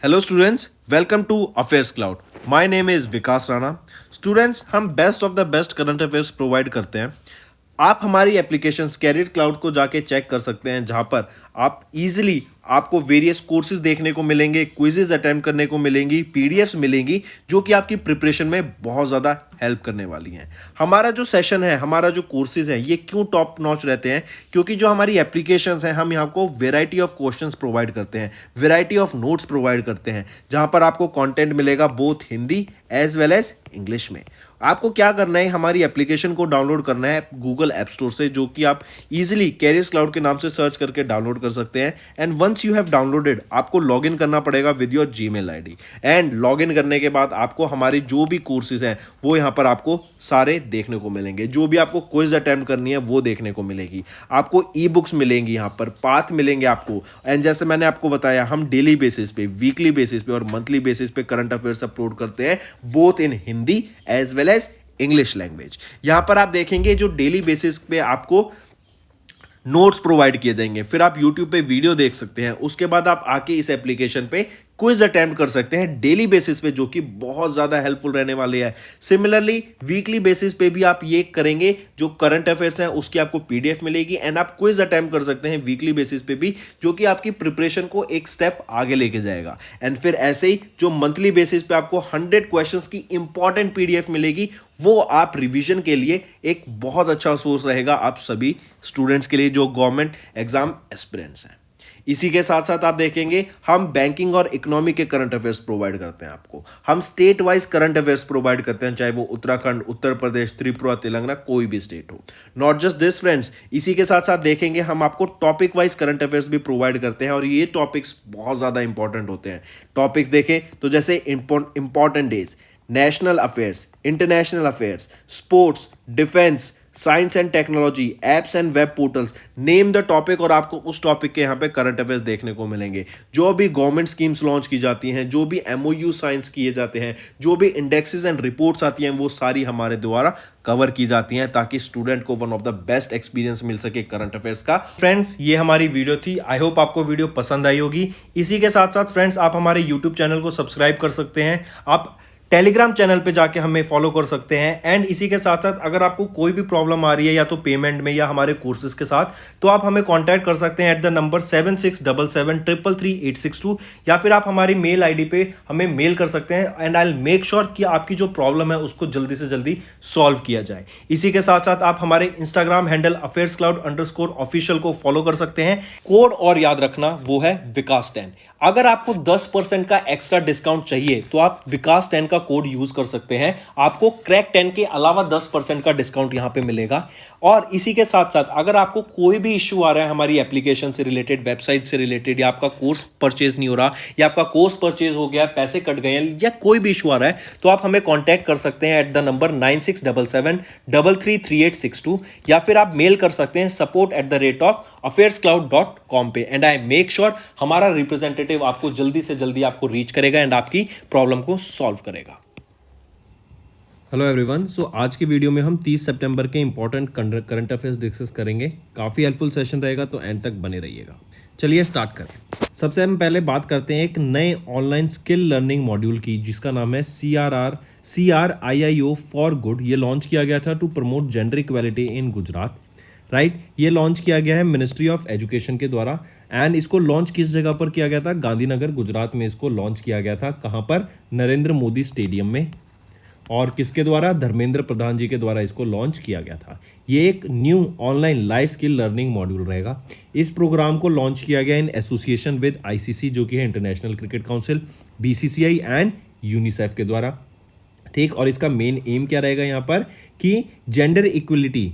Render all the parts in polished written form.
Hello students, welcome to Affairs Cloud. My name is Vikas Rana. Students, हम best of the best current affairs provide करते हैं। आप हमारी application career cloud को जाके चेक कर सकते हैं, जहां पर आप इजीली आपको वेरियस कोर्सेज देखने को मिलेंगे, क्विजेज अटेम्प्ट करने को मिलेंगी, पीडीएफ्स मिलेंगी जो कि आपकी प्रिपरेशन में बहुत ज़्यादा हेल्प करने वाली हैं। हमारा जो सेशन है, हमारा जो कोर्सेज है, ये क्यों टॉप नॉच रहते हैं? क्योंकि जो हमारी एप्लीकेशंस हैं, हम यहाँ को वेराइटी ऑफ क्वेश्चंस प्रोवाइड करते हैं, वेराइटी ऑफ नोट्स प्रोवाइड करते हैं, जहां पर आपको कंटेंट मिलेगा both Hindi as well as English में। आपको क्या करना है, हमारी एप्लीकेशन को डाउनलोड करना है गूगल ऐप स्टोर से, जो कि आप इजीली कैरियर्स क्लाउड के नाम से सर्च करके डाउनलोड कर सकते हैं। And once you have downloaded, आपको लॉगिन करना पड़ेगा with your Gmail ID. And login करने के बाद आपको हमारी जो भी कोर्सेज हैं वो यहाँ पर आपको सारे देखने को मिलेंगे। जो भी आपको क्विज अटेम्प्ट करनी है वो देखने को मिलेगी। आपको ई बुक्स मिलेंगी, यहाँ पर पाथ मिलेंगे आपको। एंड जैसे मैंने आपको बताया, हम डेली बेसिस पे, वीकली बेसिस पे और मंथली बेसिस पे करंट अफेयर्स अपलोड करते हैं, both in Hindi as well as English language. यहां पर आप देखेंगे जो डेली बेसिस पे आपको नोट्स प्रोवाइड किए जाएंगे, फिर आप YouTube पे वीडियो देख सकते हैं, उसके बाद आप आके इस एप्लीकेशन पे क्विज अटेम्प्ट कर सकते हैं डेली बेसिस पे, जो कि बहुत ज़्यादा हेल्पफुल रहने वाले हैं। सिमिलरली वीकली बेसिस पे भी आप ये करेंगे, जो करंट अफेयर्स हैं उसकी आपको पीडीएफ मिलेगी एंड आप क्विज अटेम्प्ट कर सकते हैं वीकली बेसिस पे भी, जो कि आपकी प्रिपरेशन को एक स्टेप आगे लेके जाएगा। एंड फिर ऐसे ही जो मंथली बेसिस पे आपको 100 क्वेश्चंस की इंपॉर्टेंट पीडीएफ मिलेगी, वो आप रिवीजन के लिए एक बहुत अच्छा सोर्स रहेगा आप सभी स्टूडेंट्स के लिए जो गवर्नमेंट एग्जाम एस्पिरेंट्स हैं। इसी के साथ साथ आप देखेंगे, हम बैंकिंग और इकोनॉमी के करंट अफेयर्स प्रोवाइड करते हैं आपको। हम state wise current affairs provide करते हैं, चाहे वो उत्तराखंड, उत्तर प्रदेश, त्रिपुरा, तेलंगाना, कोई भी स्टेट हो। नॉट जस्ट दिस फ्रेंड्स, इसी के साथ साथ देखेंगे हम आपको टॉपिक वाइज करंट अफेयर्स भी प्रोवाइड करते हैं, और ये टॉपिक्स बहुत ज़्यादा इंपॉर्टेंट होते हैं। टॉपिक्स देखें तो जैसे important days, national affairs, international affairs, sports, defence, science and technology, apps and web portals, name the topic, और आपको उस टॉपिक के यहाँ पे करंट अफेयर्स देखने को मिलेंगे। जो भी गवर्नमेंट स्कीम्स लॉन्च की जाती हैं, जो भी एमओयू साइंस किए जाते हैं, जो भी इंडेक्सेस एंड रिपोर्ट्स आती हैं, वो सारी हमारे द्वारा कवर की जाती हैं, ताकि स्टूडेंट को one of the best experience मिल सके करंट अफेयर्स का। फ्रेंड्स, ये हमारी वीडियो थी। आई होप आपको वीडियो पसंद आई होगी। इसी के साथ साथ फ्रेंड्स, आप हमारे यूट्यूब चैनल को सब्सक्राइब कर सकते हैं, आप टेलीग्राम चैनल पे जाके हमें फॉलो कर सकते हैं। एंड इसी के साथ साथ अगर आपको कोई भी प्रॉब्लम आ रही है, या तो पेमेंट में या हमारे कोर्सेज के साथ, तो आप हमें कांटेक्ट कर सकते हैं एट द नंबर 7677333862, या फिर आप हमारी मेल आईडी पे हमें मेल कर सकते हैं। And I will make sure कि आपकी जो प्रॉब्लम है उसको जल्दी से जल्दी सॉल्व किया जाए। इसी के साथ साथ आप हमारे इंस्टाग्राम हैंडल affairscloud_official को फॉलो कर सकते हैं। कोड और याद रखना, वो है विकास10। अगर आपको 10% का एक्स्ट्रा डिस्काउंट चाहिए तो आप विकास10 का कोड यूज कर सकते हैं, आपको क्रैक 10 के अलावा 10% का डिस्काउंट यहां पे मिलेगा। और इसी के साथ साथ अगर आपको कोई भी इश्यू आ रहा है हमारी एप्लीकेशन से रिलेटेड, वेबसाइट से रिलेटेड, या आपका कोर्स परचेज नहीं हो रहा, या आपका कोर्स परचेज हो गया, पैसे कट गए हैं, या कोई भी इशू आ रहा है, तो आप हमें कॉन्टैक्ट कर सकते हैं एट द नंबर 9677333862, या फिर आप मेल कर सकते हैं support@affairscloud.com पे। एंड आई मेक श्योर हमारा रिप्रेजेंटेटिव आपको जल्दी से जल्दी आपको रीच करेगा एंड आपकी प्रॉब्लम को सॉल्व करेगा। हेलो एवरीवन, सो आज की वीडियो में हम 30 सितंबर के इंपॉर्टेंट करंट अफेयर्स डिस्कस करेंगे। काफ़ी हेल्पफुल सेशन रहेगा, तो एंड तक बने रहिएगा। चलिए स्टार्ट करें। सबसे हम पहले बात करते हैं एक नए ऑनलाइन स्किल लर्निंग मॉड्यूल की, जिसका नाम है CRIIO फॉर गुड। ये लॉन्च किया गया था to promote gender equality in Gujarat, right. ये लॉन्च किया गया है मिनिस्ट्री ऑफ एजुकेशन के द्वारा। एंड इसको लॉन्च किस जगह पर किया गया था? गांधीनगर, गुजरात में इसको लॉन्च किया गया था। कहाँ पर? नरेंद्र मोदी स्टेडियम में। और किसके द्वारा? धर्मेंद्र प्रधान जी के द्वारा इसको लॉन्च किया गया था। ये एक new online life skill learning module रहेगा। इस प्रोग्राम को लॉन्च किया गया इन एसोसिएशन विद ICC, जो कि है international cricket council, BCCI and UNICEF के द्वारा, ठीक। और इसका मेन एम क्या रहेगा यहाँ पर? कि जेंडर इक्वलिटी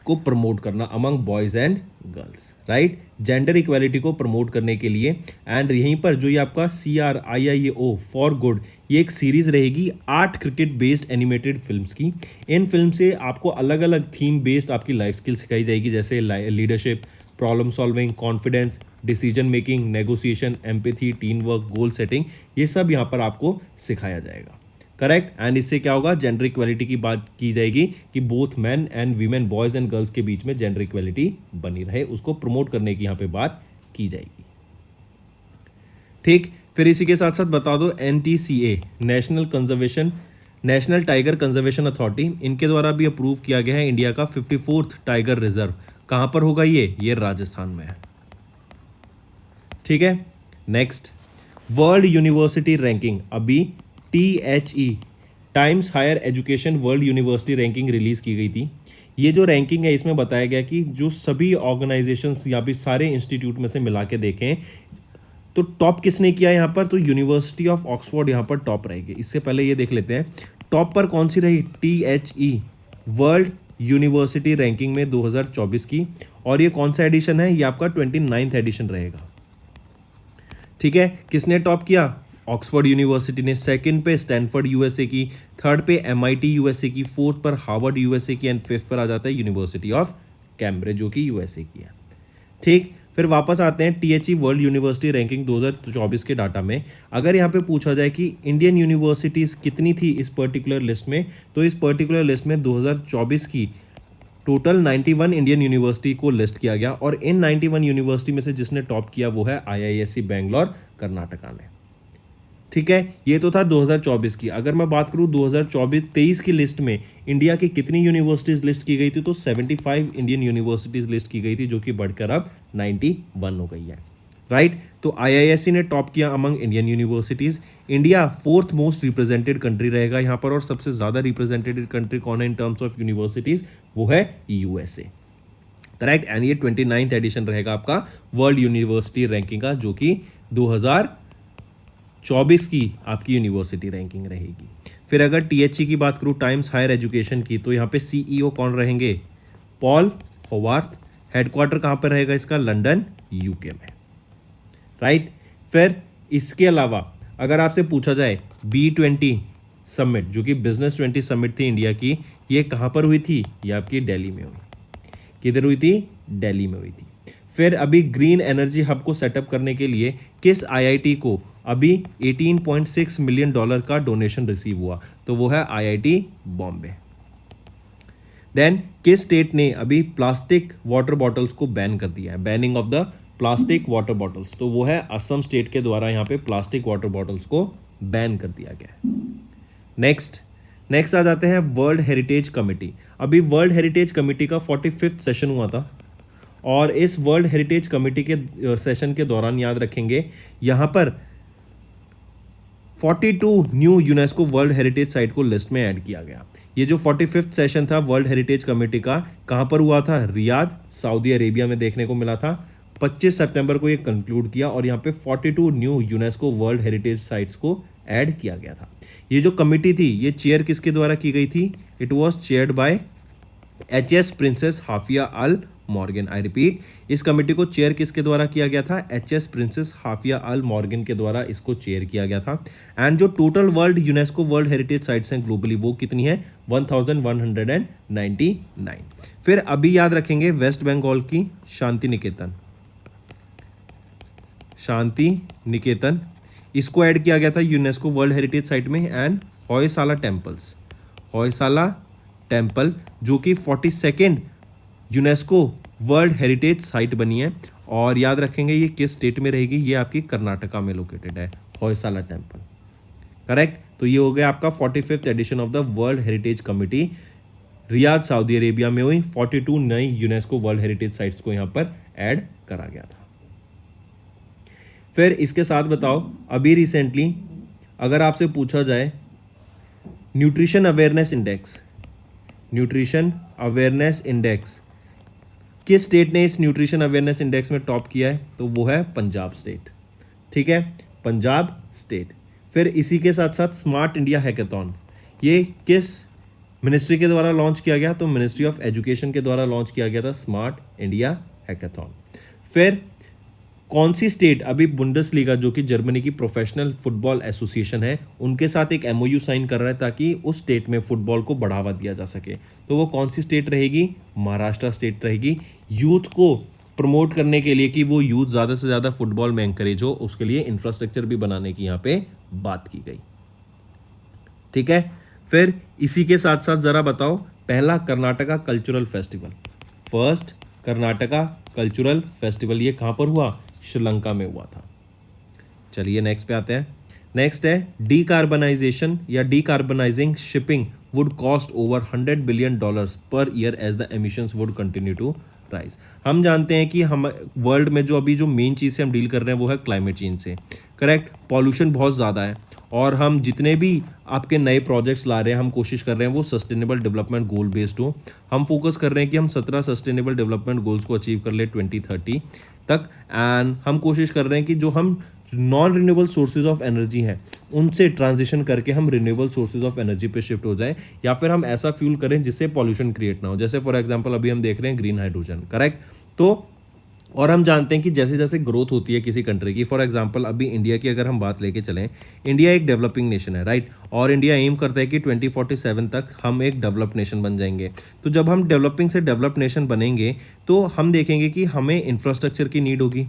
को प्रमोट करना among boys and girls, right. Gender equality को प्रमोट करने के लिए। एंड यहीं पर जो ये आपका CRIIO फॉर गुड, ये एक सीरीज रहेगी 8 क्रिकेट बेस्ड एनिमेटेड फिल्म्स की। इन फिल्म से आपको अलग अलग थीम बेस्ड आपकी लाइफ स्किल सिखाई जाएगी, जैसे leadership, problem solving, confidence, decision making, negotiation, empathy, team work, goal setting, ये सब यहाँ पर आपको सिखाया जाएगा, करेक्ट। एंड इससे क्या होगा? जेंडर इक्वालिटी की बात की जाएगी कि both man and women, boys and girls के बीच में जेंडर इक्वालिटी बनी रहे, उसको प्रमोट करने की यहाँ पे बात की जाएगी, ठीक। फिर इसी के साथ साथ बता दो NTCA, national tiger conservation authority, इनके द्वारा भी अप्रूव किया गया है इंडिया का 54th टाइगर रिजर्व। कहाँ पर होगा ये राजस्थान में है। ठीक है। नेक्स्ट, वर्ल्ड यूनिवर्सिटी रैंकिंग, अभी THE, Times Higher Education World university Ranking release की गई थी। ये जो रैंकिंग है इसमें बताया गया कि जो सभी ऑर्गेनाइजेशंस या फिर सारे इंस्टीट्यूट में से मिला के देखें तो टॉप किसने किया यहाँ पर, तो यूनिवर्सिटी ऑफ ऑक्सफोर्ड यहाँ पर टॉप रहेगी। इससे पहले ये देख लेते हैं टॉप पर कौन सी रही, THE वर्ल्ड यूनिवर्सिटी रैंकिंग में 2024 की, और ये कौन सा एडिशन है, ये आपका 29th एडिशन रहेगा। ठीक है। किसने टॉप किया, ऑक्सफोर्ड यूनिवर्सिटी ने। सेकंड पे स्टैनफोर्ड USA की, थर्ड पे MIT USA की, फोर्थ पर हार्वर्ड USA की, एंड फिफ्थ पर आ जाता है यूनिवर्सिटी ऑफ कैम्ब्रिज जो कि USA की है। ठीक। फिर वापस आते हैं THE वर्ल्ड यूनिवर्सिटी रैंकिंग 2024 के डाटा में। अगर यहाँ पे पूछा जाए कि इंडियन यूनिवर्सिटीज़ कितनी थी इस पर्टिकुलर लिस्ट में, तो इस पर्टिकुलर लिस्ट में 2024 की टोटल 91 इंडियन यूनिवर्सिटी को लिस्ट किया गया, और इन 91 यूनिवर्सिटी में से जिसने टॉप किया वो है IISc बेंगलोर कर्नाटका ने। ठीक है। ये तो था 2024 की। अगर मैं बात करूं 2024-23 की लिस्ट में इंडिया की कितनी यूनिवर्सिटीज़ लिस्ट की गई थी, तो 75 इंडियन यूनिवर्सिटीज़ लिस्ट की गई थी, जो कि बढ़कर अब 91 हो गई है। राइट। तो IISc ने टॉप किया among Indian universities. India fourth most represented country रहेगा यहाँ पर, और सबसे ज़्यादा रिप्रेजेंटेड कंट्री कौन है इन टर्म्स ऑफ यूनिवर्सिटीज़, वो है USA। करेक्ट। एंड ये 29th एडिशन रहेगा आपका वर्ल्ड यूनिवर्सिटी रैंकिंग का, जो कि 2024 की आपकी यूनिवर्सिटी रैंकिंग रहेगी। फिर अगर THE की बात करूँ, टाइम्स हायर एजुकेशन की, तो यहाँ पे CEO कौन रहेंगे, पॉल होवार्थ। हेडक्वार्टर कहाँ पर रहेगा इसका, लंदन UK में। राइट। फिर इसके अलावा अगर आपसे पूछा जाए B20 समिट, जो कि बिजनेस 20 समिट थी इंडिया की, ये कहाँ पर हुई थी, ये आपकी दिल्ली में हुई। किधर हुई थी, दिल्ली में हुई थी। फिर अभी ग्रीन एनर्जी हब को सेटअप करने के लिए किस IIT को अभी $18.6 मिलियन का डोनेशन रिसीव हुआ, तो वो है IIT बॉम्बे। देन किस स्टेट ने अभी प्लास्टिक वाटर बॉटल्स को बैन कर दिया है, banning of the plastic water bottles, तो वो है असम स्टेट के द्वारा यहाँ पे प्लास्टिक वाटर बॉटल्स को बैन कर दिया गया है। नेक्स्ट आ जाते हैं वर्ल्ड हेरिटेज कमेटी। अभी वर्ल्ड हेरिटेज कमेटी का 45th सेशन हुआ था, और इस वर्ल्ड हेरिटेज कमेटी के सेशन के दौरान याद रखेंगे यहाँ पर 42 new UNESCO world heritage site को लिस्ट में ऐड किया गया। ये जो 45th सेशन था वर्ल्ड हेरिटेज कमेटी का, कहाँ पर हुआ था, रियाद सऊदी अरेबिया में देखने को मिला था। 25 सितंबर को ये कंक्लूड किया, और यहाँ पे 42 new UNESCO world heritage sites को ऐड किया गया था। ये जो कमेटी थी ये चेयर किसके द्वारा की गई थी, it was chaired by HS princess Haifa Al Mogren. I repeat, इस कमेटी को चेयर किसके द्वारा किया गया था, HS princess Haifa Al Mogren के द्वारा इसको चेयर किया गया था। एंड जो total world UNESCO world heritage sites हैं ग्लोबली, वो कितनी है, 1199। फिर अभी याद रखेंगे वेस्ट बंगाल की शांति निकेतन, इसको ऐड किया गया था यूनेस्को वर्ल्ड हेरिटेज साइट में। एंड होयसाला टेम्पल जो कि 42nd UNESCO world heritage site बनी है, और याद रखेंगे ये किस स्टेट में रहेगी, ये आपकी कर्नाटका में लोकेटेड है होयसाला टेम्पल। करेक्ट। तो ये हो गया आपका 45th edition of the World Heritage Committee, Riyadh Saudi Arabia में हुई। 42 नई यूनेस्को वर्ल्ड हेरिटेज साइट्स को यहाँ पर ऐड करा गया था। फिर इसके साथ बताओ, अभी रिसेंटली अगर आपसे पूछा जाए न्यूट्रिशन अवेयरनेस इंडेक्स किस स्टेट ने इस न्यूट्रिशन अवेयरनेस इंडेक्स में टॉप किया है, तो वो है पंजाब स्टेट। ठीक है, पंजाब स्टेट। फिर इसी के साथ साथ स्मार्ट इंडिया हैकाथॉन, ये किस मिनिस्ट्री के द्वारा लॉन्च किया गया, तो मिनिस्ट्री ऑफ एजुकेशन के द्वारा लॉन्च किया गया था स्मार्ट इंडिया हैकाथॉन। फिर कौन सी स्टेट अभी बुंडेसलीगा जो कि जर्मनी की प्रोफेशनल फुटबॉल एसोसिएशन है, उनके साथ एक MOU साइन कर रहा है ताकि उस स्टेट में फुटबॉल को बढ़ावा दिया जा सके, तो वो कौन सी स्टेट रहेगी, महाराष्ट्र स्टेट रहेगी। यूथ को प्रमोट करने के लिए कि वो यूथ ज़्यादा से ज़्यादा फुटबॉल में एंकरेज हो, उसके लिए इंफ्रास्ट्रक्चर भी बनाने की यहाँ पे बात की गई। ठीक है। फिर इसी के साथ साथ ज़रा बताओ, पहला Karnataka cultural festival, first Karnataka cultural festival, ये कहाँ पर हुआ, श्रीलंका में हुआ था। चलिए नेक्स्ट पे आते हैं। नेक्स्ट है डीकार्बनाइजेशन या decarbonising shipping would cost over $100 billion per year as the emissions would continue to rise. हम जानते हैं कि हम वर्ल्ड में जो अभी जो मेन चीज़ से हम डील कर रहे हैं वो है क्लाइमेट चेंज से, करेक्ट। पॉल्यूशन बहुत ज़्यादा है और हम जितने भी आपके नए प्रोजेक्ट्स ला रहे हैं हम कोशिश कर रहे हैं वो सस्टेनेबल डेवलपमेंट गोल बेस्ड हो। हम फोकस कर रहे हैं कि हम 17 सस्टेनेबल डेवलपमेंट गोल्स को अचीव कर ले 2030 तक। एंड हम कोशिश कर रहे हैं कि जो हम non renewable sources of energy हैं उनसे ट्रांजिशन करके हम रिन्यूएबल सोर्सेज ऑफ एनर्जी पे शिफ्ट हो जाएं, या फिर हम ऐसा फ्यूल करें जिससे पॉल्यूशन क्रिएट ना हो। जैसे फॉर एग्जांपल अभी हम देख रहे हैं ग्रीन हाइड्रोजन, करेक्ट। तो और हम जानते हैं कि जैसे जैसे ग्रोथ होती है किसी कंट्री की, फॉर एग्जांपल अभी इंडिया की अगर हम बात लेके चलें, इंडिया एक डेवलपिंग नेशन है, राइट। और इंडिया एम करता है कि 2047 तक हम एक डेवलप्ड नेशन बन जाएंगे। तो जब हम डेवलपिंग से डेवलप्ड नेशन बनेंगे तो हम देखेंगे कि हमें इंफ्रास्ट्रक्चर की नीड होगी।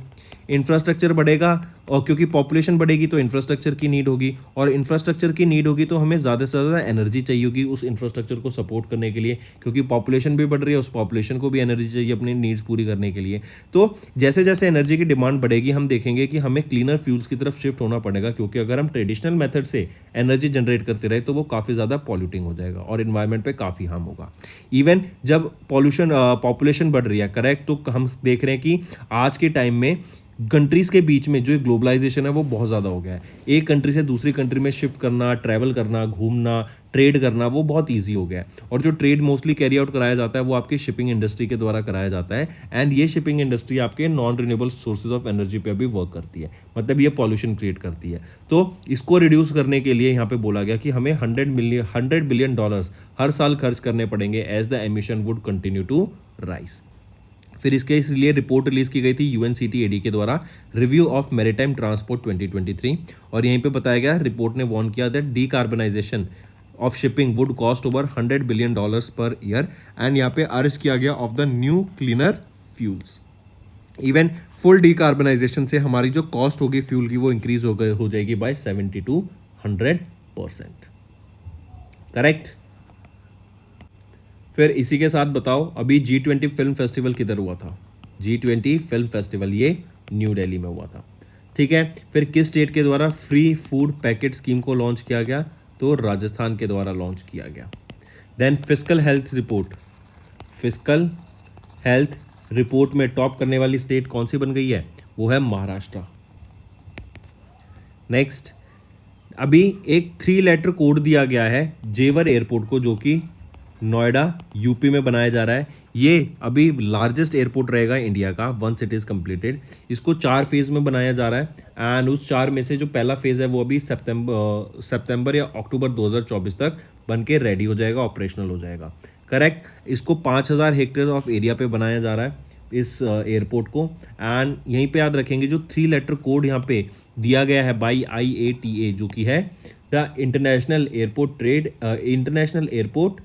इंफ्रास्ट्रक्चर बढ़ेगा और क्योंकि पॉपुलेशन बढ़ेगी तो इंफ्रास्ट्रक्चर की नीड होगी, और इंफ्रास्ट्रक्चर की नीड होगी तो हमें ज़्यादा से ज़्यादा एनर्जी चाहिए होगी उस इंफ्रास्ट्रक्चर को सपोर्ट करने के लिए, क्योंकि पॉपुलेशन भी बढ़ रही है, उस पॉपुलेशन को भी एनर्जी चाहिए अपनी नीड्स पूरी करने के लिए। तो जैसे जैसे एनर्जी की डिमांड बढ़ेगी हम देखेंगे कि हमें क्लीनर फ्यूल्स की तरफ शिफ्ट होना पड़ेगा, क्योंकि अगर हम ट्रेडिशनल मेथड से एनर्जी जनरेट करते रहे तो वो काफ़ी ज़्यादा पॉल्यूटिंग हो जाएगा और इन्वायरमेंट पे काफ़ी हार्म होगा। इवन जब पॉपुलेशन बढ़ रही है, करेक्ट, तो हम देख रहे हैं कि आज के टाइम में कंट्रीज़ के बीच में जो ग्लोबलाइजेशन है वो बहुत ज़्यादा हो गया है। एक कंट्री से दूसरी कंट्री में शिफ्ट करना, ट्रैवल करना, घूमना, ट्रेड करना वो बहुत इजी हो गया है। और जो ट्रेड मोस्टली कैरी आउट कराया जाता है वो आपकी शिपिंग इंडस्ट्री के द्वारा कराया जाता है। एंड ये शिपिंग इंडस्ट्री आपके non renewable sources of energy पे भी वर्क करती है, मतलब ये पॉल्यूशन क्रिएट करती है। तो इसको रिड्यूस करने के लिए यहाँ पे बोला गया कि हमें $100 बिलियन हर साल खर्च करने पड़ेंगे as the emission would continue to rise. फिर इसके लिए रिपोर्ट रिलीज की गई थी UNCTAD के द्वारा, रिव्यू ऑफ मैरीटाइम ट्रांसपोर्ट 2023, और यहीं पे बताया गया, रिपोर्ट ने वार्न किया that decarbonisation of shipping would cost over $100 billion per year. And यहाँ पे अर्ज किया गया of the new cleaner fuels. Even full decarbonisation से हमारी जो कॉस्ट होगी फ्यूल की वो इंक्रीज हो जाएगी बाय 70 to 100%, करेक्ट। फिर इसी के साथ बताओ अभी G20 फिल्म फेस्टिवल किधर हुआ था? G20 फिल्म फेस्टिवल ये न्यू दिल्ली में हुआ था, ठीक है। फिर किस स्टेट के द्वारा फ्री फूड पैकेट स्कीम को लॉन्च किया गया? तो राजस्थान के द्वारा लॉन्च किया गया। Then fiscal health report, fiscal health report में टॉप करने वाली स्टेट कौन सी बन गई है? वो है महाराष्ट्र। नेक्स्ट, अभी एक 3 लेटर कोड दिया गया है जेवर एयरपोर्ट को, जो कि नोएडा यूपी में बनाया जा रहा है। ये अभी लार्जेस्ट एयरपोर्ट रहेगा इंडिया का वंस इट इज़ कंप्लीटेड। इसको 4 फेज़ में बनाया जा रहा है एंड उस 4 में से जो पहला फेज़ है वो अभी सितंबर या अक्टूबर 2024 तक बन के रेडी हो जाएगा, ऑपरेशनल हो जाएगा, करेक्ट। इसको 5000 हेक्टेयर ऑफ एरिया पे बनाया जा रहा है इस एयरपोर्ट को। एंड यहीं पे याद रखेंगे जो 3 लेटर कोड यहाँ पे दिया गया है बाई IATA, जो कि है the international airport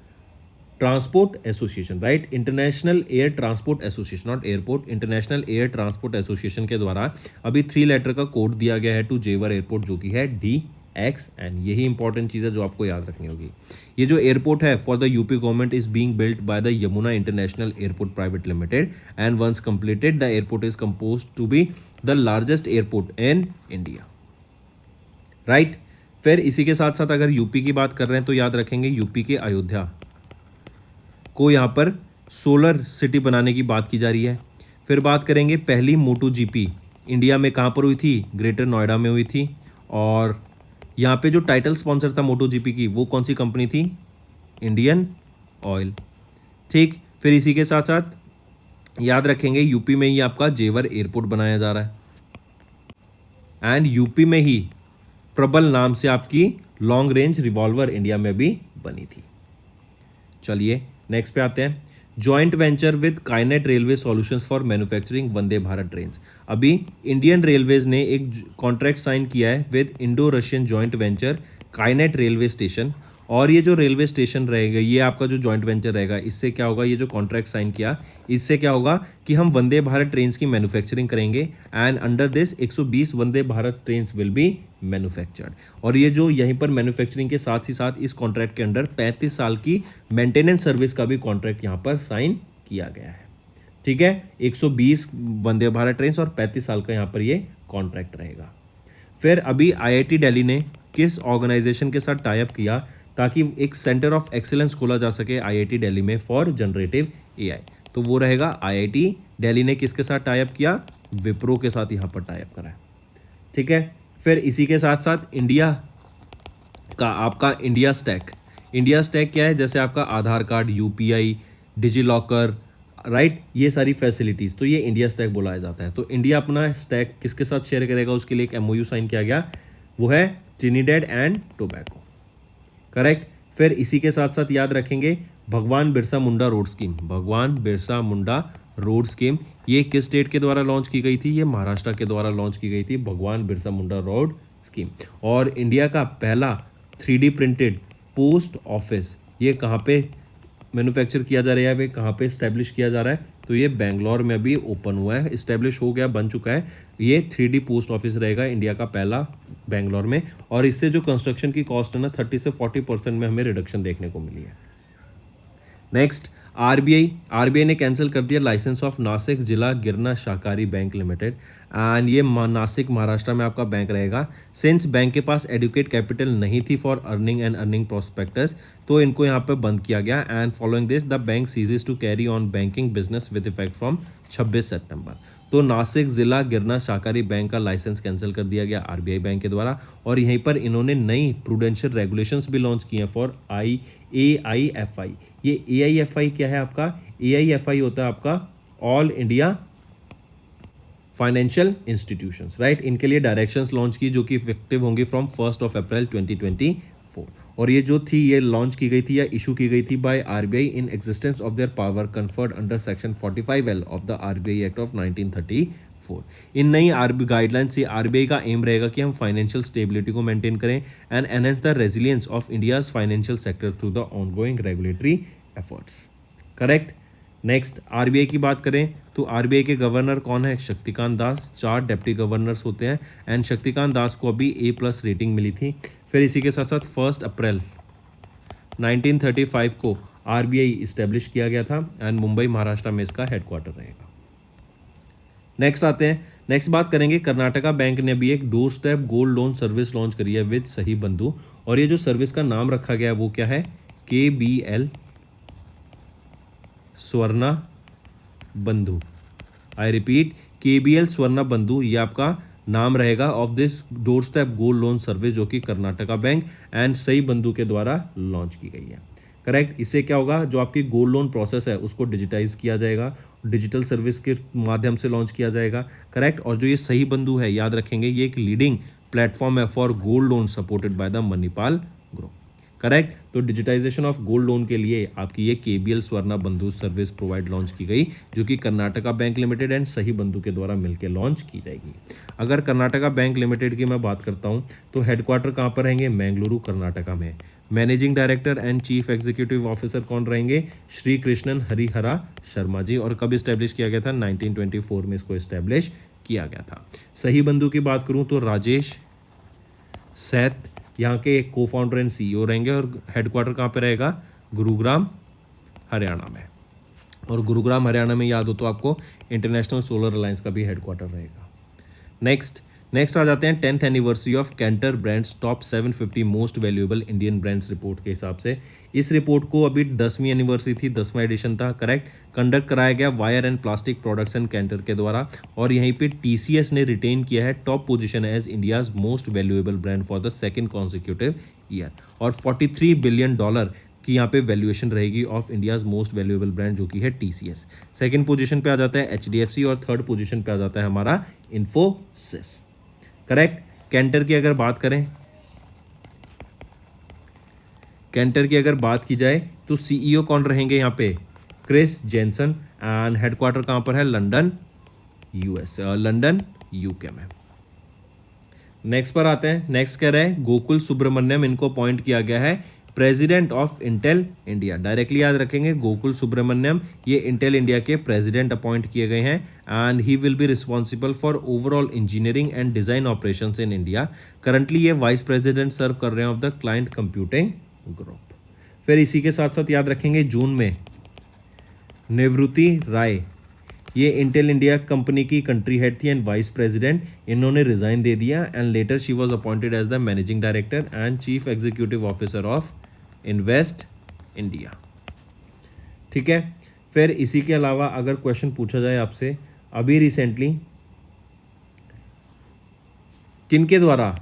transport association, right. International air transport association, not airport, international air transport association के द्वारा अभी 3 लेटर का कोड दिया गया है टू जेवर एयरपोर्ट, जो कि है DX। एंड यही इंपॉर्टेंट चीज़ है जो आपको याद रखनी होगी। ये जो एयरपोर्ट है for the UP government is being built by the Yamuna International Airport Private Limited and once completed the airport is compose to be the largest airport in India, right. फिर इसी के साथ साथ अगर यूपी की बात कर रहे हैं तो याद रखेंगे यूपी के अयोध्या को यहाँ पर सोलर सिटी बनाने की बात की जा रही है। फिर बात करेंगे पहली MotoGP इंडिया में कहाँ पर हुई थी? ग्रेटर नोएडा में हुई थी। और यहाँ पे जो टाइटल स्पॉन्सर था MotoGP की वो कौन सी कंपनी थी? इंडियन ऑयल, ठीक। फिर इसी के साथ साथ याद रखेंगे यूपी में ही आपका जेवर एयरपोर्ट बनाया जा रहा है एंड यूपी में ही प्रबल नाम से आपकी लॉन्ग रेंज रिवॉल्वर इंडिया में भी बनी थी। चलिए नेक्स्ट पे आते हैं। Joint venture with Kinet railway solutions for manufacturing Vande Bharat trains. अभी इंडियन रेलवेज ने एक कॉन्ट्रैक्ट साइन किया है with Indo Russian joint venture Kinet railway station. और ये जो रेलवे स्टेशन रहेगा ये आपका जो जॉइंट वेंचर रहेगा, इससे क्या होगा, ये जो कॉन्ट्रैक्ट साइन किया इससे क्या होगा कि हम वंदे भारत ट्रेन्स की मैन्युफैक्चरिंग करेंगे and under this 120 Vande Bharat trains will be manufactured. और ये जो यहीं पर मैन्युफैक्चरिंग के साथ ही साथ इस कॉन्ट्रैक्ट के अंडर 35 साल की मेंटेनेंस सर्विस का भी कॉन्ट्रैक्ट यहाँ पर साइन किया गया है, ठीक है। 120 वंदे भारत ट्रेन्स और 35 साल का यहाँ पर ये कॉन्ट्रैक्ट रहेगा। फिर अभी आईआईटी दिल्ली ने किस ऑर्गेनाइजेशन के साथ टाई अप किया ताकि एक सेंटर ऑफ एक्सीलेंस खोला जा सके आईआईटी दिल्ली में फॉर जनरेटिव एआई? तो वो रहेगा आईआईटी दिल्ली ने किसके साथ टाई अप किया? विप्रो के साथ यहाँ पर टाई अप करा है। ठीक है, फिर इसी के साथ साथ इंडिया का आपका इंडिया स्टैक। इंडिया स्टैक क्या है? जैसे आपका आधार card, UPI, digi locker, right, ये सारी फैसिलिटीज़, तो ये इंडिया स्टैक बुलाया जाता है। तो इंडिया अपना स्टैक किसके साथ शेयर करेगा? उसके लिए एक एमओयू साइन किया गया, वो है ट्रिनिडेड एंड टोबैको। करेक्ट। फिर इसी के साथ साथ याद रखेंगे भगवान बिरसा मुंडा रोड स्कीम। भगवान बिरसा मुंडा रोड स्कीम ये किस स्टेट के द्वारा लॉन्च की गई थी? ये महाराष्ट्र के द्वारा लॉन्च की गई थी, भगवान बिरसा मुंडा रोड स्कीम। और इंडिया का पहला 3D प्रिंटेड पोस्ट ऑफिस ये कहाँ पे मैन्युफैक्चर किया जा रहा है, कहाँ पे इस्टेब्लिश किया जा रहा है? तो ये बेंगलोर में अभी ओपन हुआ है, इस्टेब्लिश हो गया, बन चुका है। ये 3D पोस्ट ऑफिस रहेगा इंडिया का पहला बेंगलोर में। और इससे जो कंस्ट्रक्शन की कॉस्ट है ना 30 से 40% में हमें रिडक्शन देखने को मिली है। नेक्स्ट, आरबीआई ने कैंसिल कर दिया लाइसेंस ऑफ नासिक जिला Girna Sahakari bank limited. And ये नासिक महाराष्ट्र में आपका बैंक रहेगा। सिंस बैंक के पास एडुकेट कैपिटल नहीं थी for earning and earning prospects, तो इनको यहाँ पे बंद किया गया। And following this the bank ceases to carry on banking business with effect from 26 सितंबर। तो नासिक जिला गिरना शाकारी बैंक का लाइसेंस कैंसिल कर दिया गया आरबीआई बैंक के द्वारा। और यहीं पर इन्होंने नई प्रूडेंशियल रेगुलेशंस भी लॉन्च किए हैं फॉर AIFI। ये AIFI क्या है आपका? AIFI होता है आपका all India financial institutions, right. इनके लिए डायरेक्शंस लॉन्च की जो कि इफेक्टिव होंगी फ्रॉम 1 अप्रैल 2024। और ये जो थी ये लॉन्च की गई थी या इशू की गई थी by RBI in existence of their power conferred under section 45L of the RBI act of 1934। इन नई आरबीआई गाइडलाइन से आरबीआई का एम रहेगा कि हम फाइनेंशियल स्टेबिलिटी को मेंटेन करें and enhance the resilience of India's financial sector through the ongoing regulatory efforts. Correct. Next, RBI की बात करें तो आरबीआई के गवर्नर कौन है? शक्तिकांत दास। 4 डिप्टी गवर्नर्स होते हैं एंड शक्तिकांत दास को अभी A+ रेटिंग मिली थी। फिर इसी के साथ साथ 1 अप्रैल 1935 को आरबीआई इस्टेब्लिश किया गया था एंड मुंबई महाराष्ट्र में इसका हेडक्वार्टर रहेगा। नेक्स्ट आते हैं, नेक्स्ट बात करेंगे कर्नाटका बैंक ने भी एक door step gold loan service launch करी है विद सही बंधु। और ये जो सर्विस का नाम रखा गया है वो क्या है? KBL स्वर्णा बंधु। आई रिपीट, KBL स्वर्णा बंधु ये आपका नाम रहेगा of this door step gold loan service जो कि कर्नाटका बैंक एंड सही बंधु के द्वारा लॉन्च की गई है। करेक्ट। इससे क्या होगा? जो आपकी गोल्ड लोन प्रोसेस है उसको डिजिटाइज किया जाएगा, डिजिटल सर्विस के माध्यम से लॉन्च किया जाएगा। करेक्ट। और जो ये सही बंधु है याद रखेंगे ये एक लीडिंग प्लेटफॉर्म है for gold loan supported by the Manipal group. Correct. तो डिजिटाइजेशन ऑफ गोल्ड लोन के लिए आपकी ये KBL स्वर्णा बंधु सर्विस प्रोवाइड लॉन्च की गई जो कि कर्नाटका बैंक लिमिटेड एंड सही बंधु के द्वारा मिलकर लॉन्च की जाएगी। अगर कर्नाटका बैंक लिमिटेड की मैं बात करता हूँ तो हेडक्वार्टर कहाँ पर रहेंगे? मैंगलुरु कर्नाटका में। Managing director and chief executive officer कौन रहेंगे? श्री कृष्णन हरिहरा शर्मा जी। और कब इस्टेब्लिश किया गया था? 1924 में इसको इस्टेब्लिश किया गया था। सही बंधु की बात करूँ तो राजेश सैत यहाँ के को फाउंडर एंड CEO रहेंगे। और हेडक्वार्टर कहाँ पे रहेगा? गुरुग्राम हरियाणा में। और गुरुग्राम हरियाणा में याद हो तो आपको इंटरनेशनल सोलर अलायंस का भी हेडक्वार्टर रहेगा। नेक्स्ट आ जाते हैं 10th anniversary of Kantar brands top 750 most valuable Indian brands report के हिसाब से। इस रिपोर्ट को अभी 10वीं एनिवर्सरी थी, 10वां एडिशन था। करेक्ट। कंडक्ट कराया गया wire and plastic products and Kantar के द्वारा। और यहीं पे TCS ने रिटेन किया है top position as India's most valuable brand for the second consecutive year. और $43 बिलियन की यहाँ पे वैल्यूएशन रहेगी of India's most valuable brand जो कि है TCS। सेकंड पोजीशन पे आ जाता है HDFC और थर्ड पोजीशन पे आ जाता है हमारा इन्फोसिस। करेक्ट। कैंटर की अगर बात करें, कैंटर की अगर बात की जाए तो CEO कौन रहेंगे यहाँ पे? Chris Jensen. एंड हेडक्वार्टर कहाँ पर है? लंदन लंदन UK में। नेक्स्ट पर आते हैं। नेक्स्ट कह रहे हैं गोकुल सुब्रमण्यम, इनको अपॉइंट किया गया है president of Intel India. Directly याद रखेंगे गोकुल सुब्रमण्यम ये इंटेल इंडिया के प्रेसिडेंट अपॉइंट किए गए हैं and he will be responsible for overall engineering and design operations in India. Currently ये वाइस प्रेसिडेंट सर्व कर रहे हैं of the client computing group. फिर इसी के साथ साथ याद रखेंगे जून में निवृत्ति राय ये इंटेल इंडिया कंपनी की कंट्री हेड थी एंड वाइस प्रेसिडेंट, इन्होंने रिजाइन दे दिया and later she was appointed as the managing director and chief executive officer of Invest India. ठीक है। फिर इसी के अलावा अगर क्वेश्चन पूछा जाए आपसे, अभी रिसेंटली किनके द्वारा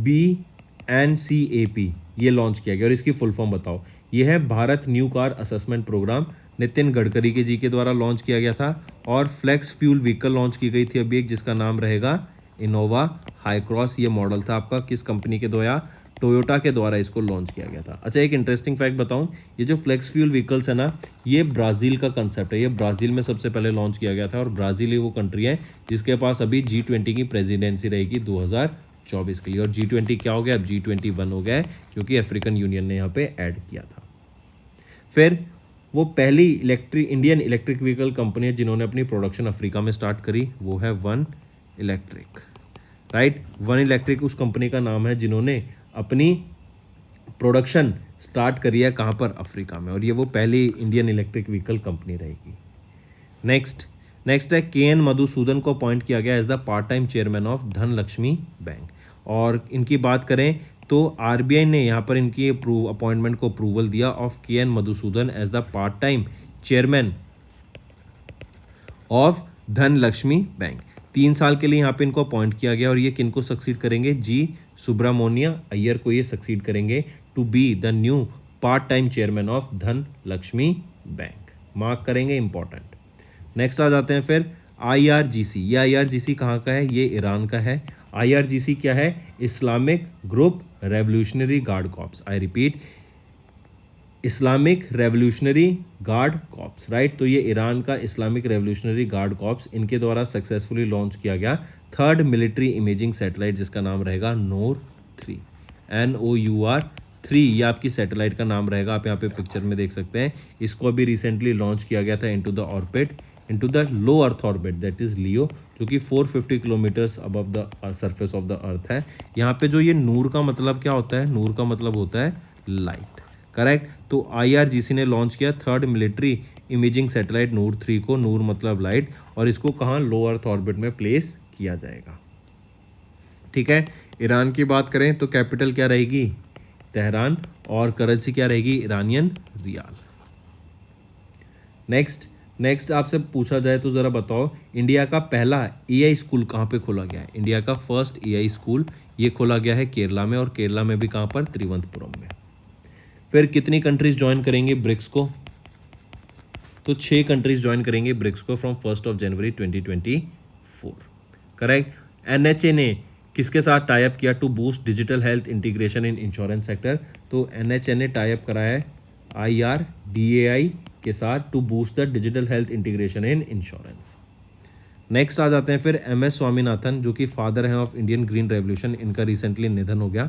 BNCAP ये लॉन्च किया गया और इसकी फुल फॉर्म बताओ। ये है Bharat new car assessment programme, Nitin Gadkari के जी के द्वारा लॉन्च किया गया था। और फ्लेक्स फ्यूल व्हीकल लॉन्च की गई थी अभी एक, जिसका नाम रहेगा इनोवा हाई क्रॉस। ये मॉडल था आपका किस कंपनी के द्वारा, टोयोटा के द्वारा इसको लॉन्च किया गया था। अच्छा, एक इंटरेस्टिंग फैक्ट बताऊं, ये जो फ्लेक्स फ्यूल व्हीकल्स है ना, ये ब्राज़ील का कंसेप्ट है। ये ब्राज़ील में सबसे पहले लॉन्च किया गया था और ब्राज़ील ही वो कंट्री है जिसके पास अभी G20 की प्रेसिडेंसी रहेगी 2024 के लिए। और G20 क्या हो गया, अब G21 हो गया है क्योंकि अफ्रीकन यूनियन ने यहाँ पे ऐड किया था। फिर वो पहली इंडियन इलेक्ट्रिक व्हीकल कंपनी है जिन्होंने अपनी प्रोडक्शन अफ्रीका में स्टार्ट करी, वो है one electric. Right, one electric उस कंपनी का नाम है जिन्होंने अपनी प्रोडक्शन स्टार्ट करी है कहाँ पर, अफ्रीका में, और ये वो पहली इंडियन इलेक्ट्रिक व्हीकल कंपनी रहेगी। नेक्स्ट है KN मधुसूदन को अपॉइंट किया गया as the part time chairman of Dhanlaxmi bank. और इनकी बात करें तो RBI ने यहाँ पर इनकी अपॉइंटमेंट को अप्रूवल दिया of KN Madhusudan as the part time chairman of Dhanlaxmi bank. 3 साल के लिए यहाँ पे इनको अपॉइंट किया गया और ये किनको सक्सीड करेंगे, G सुब्रमण्य अय्यर को ये सक्सीड करेंगे to be the new part time chairman of Dhanlaxmi bank. Mark करेंगे, इंपॉर्टेंट। नेक्स्ट आ जाते हैं फिर IRGC। ये IRGC कहाँ का है, ये ईरान का है। IRGC क्या है, Islamic group revolutionary guard corps. I repeat, Islamic revolutionary guard corps. Right, तो ये ईरान का इस्लामिक रेवोल्यूशनरी गार्ड कॉर्प्स, इनके द्वारा सक्सेसफुली लॉन्च किया गया थर्ड मिलिट्री इमेजिंग सैटेलाइट जिसका नाम रहेगा नूर 3, NOUR 3। ये आपकी सैटेलाइट का नाम रहेगा, आप यहाँ पे पिक्चर में देख सकते हैं। इसको अभी रिसेंटली लॉन्च किया गया था into the low earth orbit, that is लियो, जो कि 450 kilometres above the surface of the earth है। यहाँ पे जो ये नूर का मतलब क्या होता है, नूर का मतलब होता है लाइट। करेक्ट, तो IRGC ने लॉन्च किया third military imaging satellite Noor 3 को, नूर मतलब लाइट, और इसको कहाँ, लो अर्थ ऑर्बिट में प्लेस किया जाएगा। ठीक है। ईरान की बात करें तो कैपिटल क्या रहेगी, तेहरान, और करेंसी क्या रहेगी, ईरानियन रियाल। नेक्स्ट आपसे पूछा जाए तो ज़रा बताओ, इंडिया का पहला AI स्कूल कहाँ पे खोला गया है। इंडिया का फर्स्ट AI स्कूल ये खोला गया है केरला में, और केरला में भी कहाँ पर, तिरुवनंतपुरम में। फिर कितनी कंट्रीज ज्वाइन करेंगे ब्रिक्स को, तो 6 कंट्रीज ज्वाइन करेंगे ब्रिक्स को फ्रॉम 1 जनवरी 2024। करेक्ट। NHA ने किसके साथ टाइप किया to boost digital health integration in insurance sector, तो NHA ने टाइप करा है IRDAI के साथ to boost the digital health integration in insurance. Next आ जाते हैं फिर MS स्वामीनाथन, जो कि फादर हैं ऑफ इंडियन ग्रीन रेवोल्यूशन, इनका रिसेंटली निधन हो गया।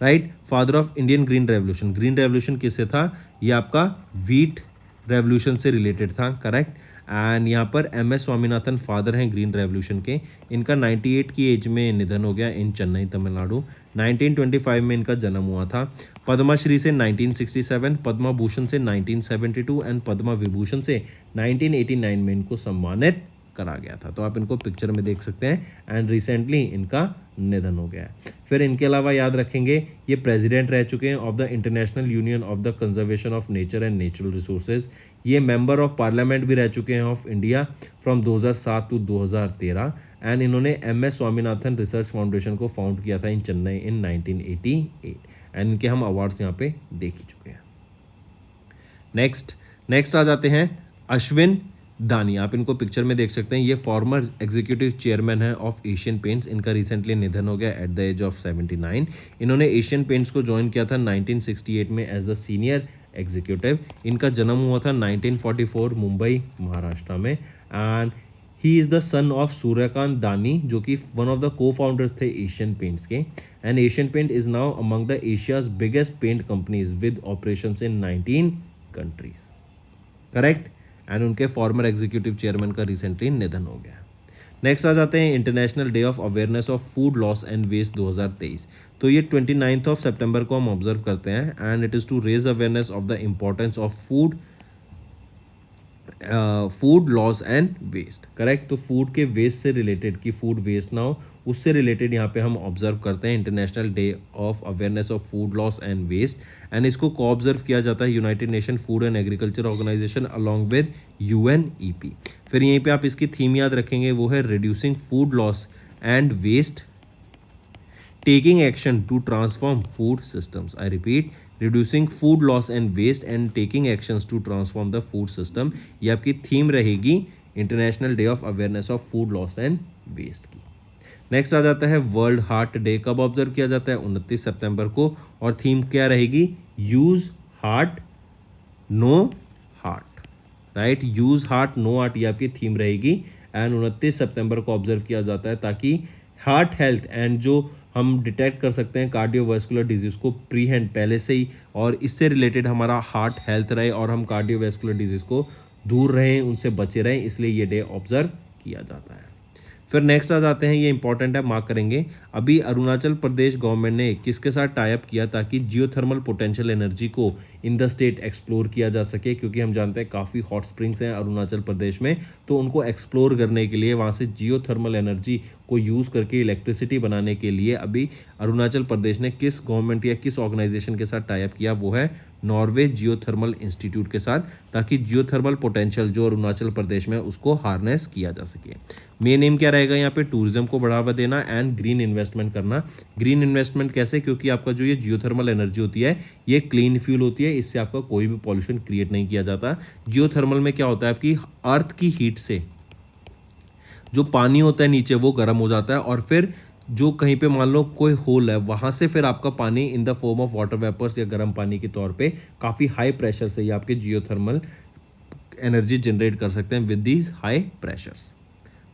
Right, father of Indian green revolution. Green revolution किससे था, ये आपका व्हीट रेवोल्यूशन से रिलेटेड था। करेक्ट, एंड यहाँ पर MS स्वामीनाथन फादर हैं ग्रीन रेवोल्यूशन के। इनका 98 की एज में निधन हो गया इन चेन्नई, तमिलनाडु। 1925 में इनका जन्म हुआ था। पद्मश्री से 1967, पद्मा भूषण से 1972 एंड पद्मा विभूषण से 1989 में इनको सम्मानित करा गया था। तो आप इनको पिक्चर में देख सकते हैं एंड रिसेंटली इनका निधन हो गया है। फिर इनके अलावा याद रखेंगे, ये प्रेसिडेंट रह चुके हैं of the International Union of the Conservation of Nature and Natural Resources. ये मेंबर ऑफ पार्लियामेंट भी रह चुके हैं of India from 2007 to 2013 and इन्होंने MS स्वामीनाथन रिसर्च फाउंडेशन को फाउंड किया था इन चेन्नई इन 1988 एंड इनके हम अवार्ड्स यहाँ पे देख ही चुके हैं। नेक्स्ट आ जाते हैं अश्विन दानी, आप इनको पिक्चर में देख सकते हैं। ये फॉर्मर एग्जीक्यूटिव चेयरमैन है ऑफ एशियन पेंट्स, इनका रिसेंटली निधन हो गया एट द एज ऑफ 79। इन्होंने एशियन पेंट्स को ज्वाइन किया था 1968 में एज द सीनियर एग्जीक्यूटिव। इनका जन्म हुआ था 1944 मुंबई महाराष्ट्र में and he is the son of Suryakant Dani, जो कि one of the co-founders थे एशियन पेंट्स के। And Asian paint is now among the Asia's biggest paint companies with operations in 19 countries. Correct, and उनके फॉर्मर एग्जीक्यूटिव चेयरमैन का recently निधन हो गया। Next आ जाते हैं international day of awareness of food loss and waste 2023। तो ये 29 ऑफ सितंबर को हम ऑब्जर्व करते हैं and it is to raise awareness of the importance of food food loss and waste, correct. तो फूड के वेस्ट से रिलेटेड, कि फूड वेस्ट ना हो, उससे रिलेटेड यहाँ पे हम ऑब्जर्व करते हैं international day of awareness of food loss and waste. And इसको को ऑब्जर्व किया जाता है United Nation Food and Agriculture Organization along with UNEP। फिर यहीं पे आप इसकी थीम याद रखेंगे, वो है reducing food loss and waste, taking action to transform food systems. I repeat, reducing food loss and waste and taking actions to transform the food system. ये आपकी थीम रहेगी international day of awareness of food loss and waste की। Next आ जाता है world heart day. कब observe किया जाता है? 29 सितंबर को। और थीम क्या रहेगी? Use heart know heart, right. Use heart know heart ये आपकी थीम रहेगी। एंड 29 सितंबर को ऑब्जर्व किया जाता है ताकि हार्ट हेल्थ एंड जो हम डिटेक्ट कर सकते हैं कार्डियोवैस्कुलर डिजीज़ को प्री हैंड पहले से ही, और इससे रिलेटेड हमारा हार्ट हेल्थ रहे और हम कार्डियोवैस्कुलर डिजीज़ को दूर रहें, उनसे बचे रहें, इसलिए ये डे ऑब्जर्व किया जाता है। फिर नेक्स्ट आ जाते हैं, ये इंपॉर्टेंट है, मार्क करेंगे। अभी अरुणाचल प्रदेश गवर्नमेंट ने किसके साथ टाई अप किया ताकि जियोथर्मल पोटेंशियल एनर्जी को इन द स्टेट एक्सप्लोर किया जा सके, क्योंकि हम जानते हैं काफ़ी हॉट स्प्रिंग्स हैं अरुणाचल प्रदेश में, तो उनको एक्सप्लोर करने के लिए वहाँ से जियोथर्मल एनर्जी को यूज़ करके इलेक्ट्रिसिटी बनाने के लिए अभी अरुणाचल प्रदेश ने किस गवर्नमेंट या किस ऑर्गेनाइजेशन के साथ टाई अप किया? वो है नॉर्वे जियोथर्मल इंस्टीट्यूट के साथ, ताकि जियोथर्मल पोटेंशियल जो अरुणाचल प्रदेश में उसको हार्नेस किया जा सके। मेन एम क्या रहेगा यहाँ पे? टूरिज्म को बढ़ावा देना एंड ग्रीन इन्वेस्टमेंट करना। ग्रीन इन्वेस्टमेंट कैसे? क्योंकि आपका जो ये जियोथर्मल एनर्जी होती है ये क्लीन फ्यूल होती है, इससे आपका कोई भी पॉल्यूशन क्रिएट नहीं किया जाता। जियोथर्मल में क्या होता है? आपकी अर्थ की हीट से जो पानी होता है नीचे वो गर्म हो जाता है, और फिर जो कहीं पे मान लो कोई होल है वहाँ से फिर आपका पानी in the form of water vapours या गर्म पानी के तौर पे काफ़ी हाई प्रेशर से ये आपके जियोथर्मल एनर्जी जनरेट कर सकते हैं with these high pressures,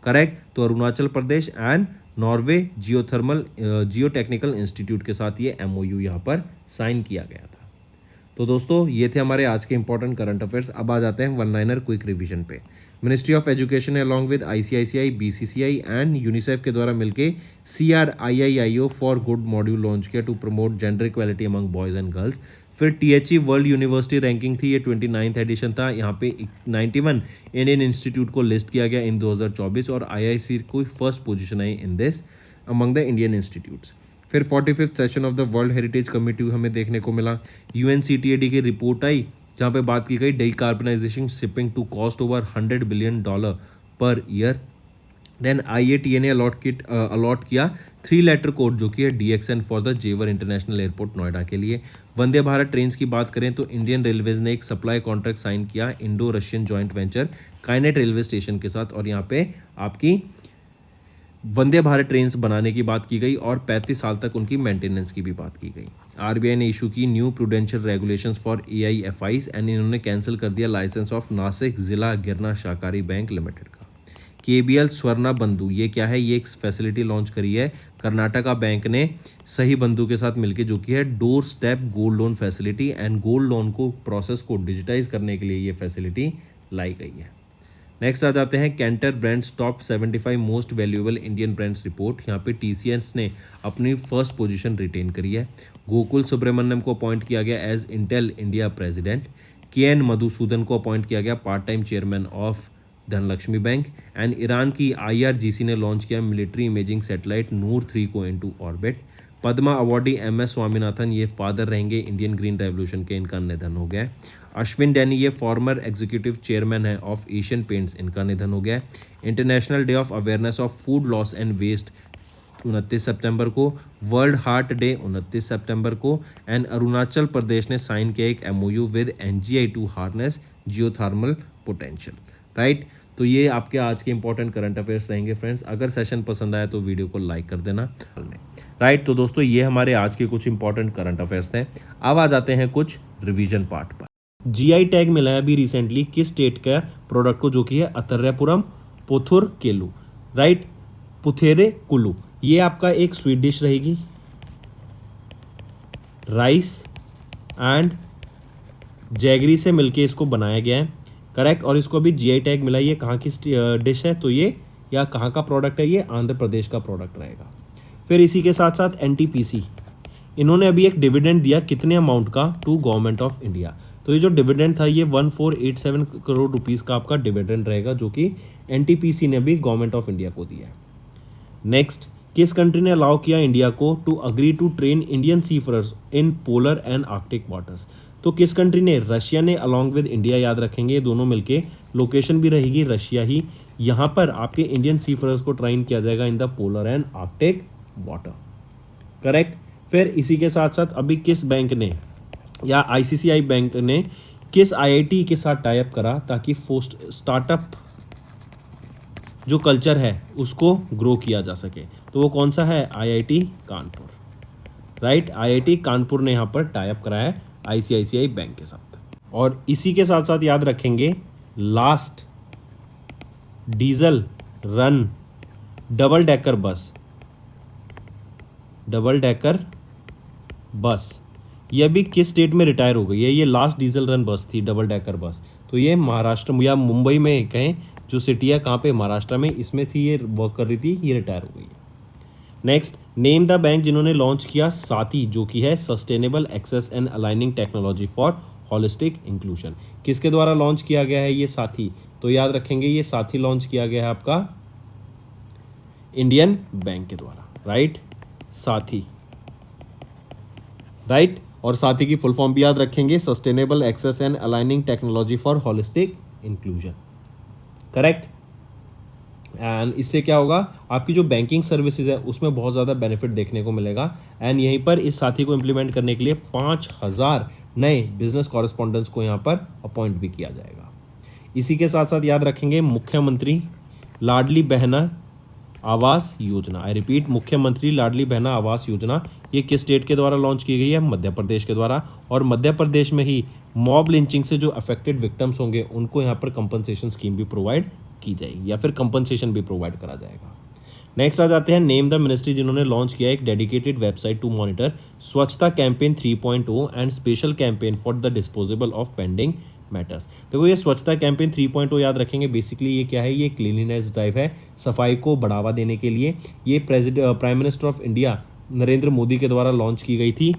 correct. तो Arunachal Pradesh and Norway geotechnical institute के साथ ये MOU यहाँ पर साइन किया गया था। तो दोस्तों ये थे हमारे आज के इंपॉर्टेंट करंट अफेयर्स। अब आ जाते हैं वन लाइनर क्विक रिवीजन पे। Ministry of education along with ICICI, BCCI and UNICEF के द्वारा मिलके CRIIIO for good module launch किया to promote gender equality among boys and girls. फिर THE वर्ल्ड यूनिवर्सिटी रैंकिंग थी, ये 29th एडिशन था। यहाँ पे 91 इंडियन इंस्टीट्यूट को लिस्ट किया गया इन 2024 और IIC को first position I in this among the Indian institutes. फिर 45th session of the World Heritage committee हमें देखने को मिला। UNCTAD की रिपोर्ट आई जहाँ पे बात की गई decarbonisation shipping to cost over $100 billion per year. Then IATA ने अलॉट किया 3 लेटर कोड जो कि है DXN for the Jewar international airport Noida के लिए। वंदे भारत ट्रेन की बात करें तो इंडियन रेलवेज ने एक सप्लाई कॉन्ट्रैक्ट साइन किया Indo Russian joint venture Kinet railway station के साथ, और यहाँ पे आपकी वंदे भारत ट्रेन्स बनाने की बात की गई और 35 साल तक उनकी मेंटेनेंस की भी बात की गई। RBI ने इशू की new prudential regulations for AIFIs and इन्होंने कैंसिल कर दिया लाइसेंस ऑफ नासिक जिला गिरना सहकारी बैंक लिमिटेड का। KBL स्वर्णा बंधु ये क्या है? ये एक फैसिलिटी लॉन्च करी है कर्नाटका बैंक ने सही बंधु के साथ मिलकर, जो कि है door step gold loan facility, and gold loan को प्रोसेस को डिजिटाइज करने के लिए ये फैसिलिटी लाई गई है। नेक्स्ट आ जाते हैं Kantar brands top 75 most valuable Indian brands report. यहाँ पे TCS ने अपनी फर्स्ट पोजीशन रिटेन करी है। गोकुल सुब्रमण्यम को अपॉइंट किया गया as Intel India president. KN Madhusudan को अपॉइंट किया गया part time chairman of Dhanlaxmi bank. And Iran की IRGC ने लॉन्च किया मिलिट्री इमेजिंग सैटेलाइट नूर 3 को into orbit. Padma awardee MS Swaminathan ये फादर रहेंगे इंडियन ग्रीन रेवोल्यूशन के, इनका निधन हो गया है। अश्विन डैनी ये फॉर्मर एग्जीक्यूटिव चेयरमैन है ऑफ एशियन पेंट्स, इनका निधन हो गया है। International day of awareness of food loss and waste 29 सितंबर को। वर्ल्ड हार्ट डे 29 सितंबर को। एंड अरुणाचल प्रदेश ने साइन किया एक MOU with NGI to harness geothermal potential, right. तो ये आपके आज के इंपॉर्टेंट करंट अफेयर्स रहेंगे फ्रेंड्स। अगर सेशन पसंद आया तो वीडियो को लाइक कर देना, राइट। तो दोस्तों ये हमारे आज के कुछ इंपॉर्टेंट करंट अफेयर्स थे। अब आ जाते हैं कुछ रिवीजन पार्ट पर। GI टैग मिला है अभी रिसेंटली किस स्टेट का प्रोडक्ट को, जो कि है अतर्यापुरम पोथुर केलू, राइट, पुथेरे कुलू। ये आपका एक स्वीट डिश रहेगी, राइस एंड जैगरी से मिलके इसको बनाया गया है, करेक्ट। और इसको अभी GI टैग मिला। ये कहाँ की डिश है? तो ये या कहाँ का प्रोडक्ट है? ये आंध्र प्रदेश का प्रोडक्ट रहेगा। फिर इसी के साथ साथ NTPC इन्होंने अभी एक डिविडेंड दिया कितने अमाउंट का? To government of India. तो ये जो डिविडेंड था ये 1487 करोड़ रुपीस का आपका डिविडेंड रहेगा, जो कि एनटीपीसी ने भी गवर्नमेंट ऑफ इंडिया को दिया है। नेक्स्ट, किस कंट्री ने अलाउ किया इंडिया को to agree to train Indian seafarers in polar and Arctic waters? तो किस कंट्री ने? रशिया ने अलॉन्ग विद इंडिया, याद रखेंगे ये दोनों मिलके, लोकेशन भी रहेगी रशिया ही। यहाँ पर आपके इंडियन सीफरर्स को ट्रेन किया जाएगा in the polar and Arctic water. Correct. फिर इसी के साथ साथ अभी किस बैंक ने या आईसीसीआई बैंक ने किस आईआईटी के साथ टाई अप करा ताकि स्टार्टअप जो कल्चर है उसको ग्रो किया जा सके? तो वो कौन सा है? IIT Kanpur, right. IIT Kanpur ने यहाँ पर टाई अप कराया है आईसीआईसीआई बैंक के साथ। और इसी के साथ साथ याद रखेंगे last diesel run double decker bus यह भी किस स्टेट में रिटायर हो गई है? ये लास्ट डीजल रन बस थी, डबल डेकर बस। तो ये महाराष्ट्र या मुंबई में कहें जो सिटी है, कहाँ पे? महाराष्ट्र में, इसमें थी, ये वर्क कर रही थी, ये रिटायर हो गई है। नेक्स्ट, नेम द बैंक जिन्होंने लॉन्च किया साथी, जो कि है sustainable access and aligning technology for holistic inclusion. किसके द्वारा लॉन्च किया गया है ये साथी? तो याद रखेंगे ये साथी लॉन्च किया गया है आपका इंडियन बैंक के द्वारा, राइट। साथी, राइट। और साथी की फुल फॉर्म भी याद रखेंगे, sustainable access and aligning technology for holistic inclusion. Correct. And इससे क्या होगा, आपकी जो बैंकिंग सर्विसेज है उसमें बहुत ज़्यादा बेनिफिट देखने को मिलेगा। एंड यहीं पर इस साथी को इम्प्लीमेंट करने के लिए 5000 नए बिजनेस कॉरेस्पॉन्डेंट्स को यहाँ पर अपॉइंट भी किया जाएगा। इसी के साथ साथ याद रखेंगे मुख्यमंत्री लाडली बहना आवास योजना। आई रिपीट, मुख्यमंत्री लाडली बहना आवास योजना, ये किस स्टेट के द्वारा लॉन्च की गई है? मध्य प्रदेश के द्वारा। और मध्य प्रदेश में ही मॉब लिंचिंग से जो अफेक्टेड विक्टिम्स होंगे उनको यहाँ पर कंपनसेशन स्कीम भी प्रोवाइड की जाएगी या फिर कंपनसेशन भी प्रोवाइड करा जाएगा। नेक्स्ट आ जाते हैं नेम द मिनिस्ट्री जिन्होंने लॉन्च किया एक dedicated website to monitor Swachhata campaign 3.0 and special campaign for the disposable of pending matters. देखो ये स्वच्छता कैंपेन 3.0 याद रखेंगे, बेसिकली ये क्या है? ये क्लीनिनेस ड्राइव है, सफाई को बढ़ावा देने के लिए। ये prime minister of India Narendra Modi के द्वारा लॉन्च की गई थी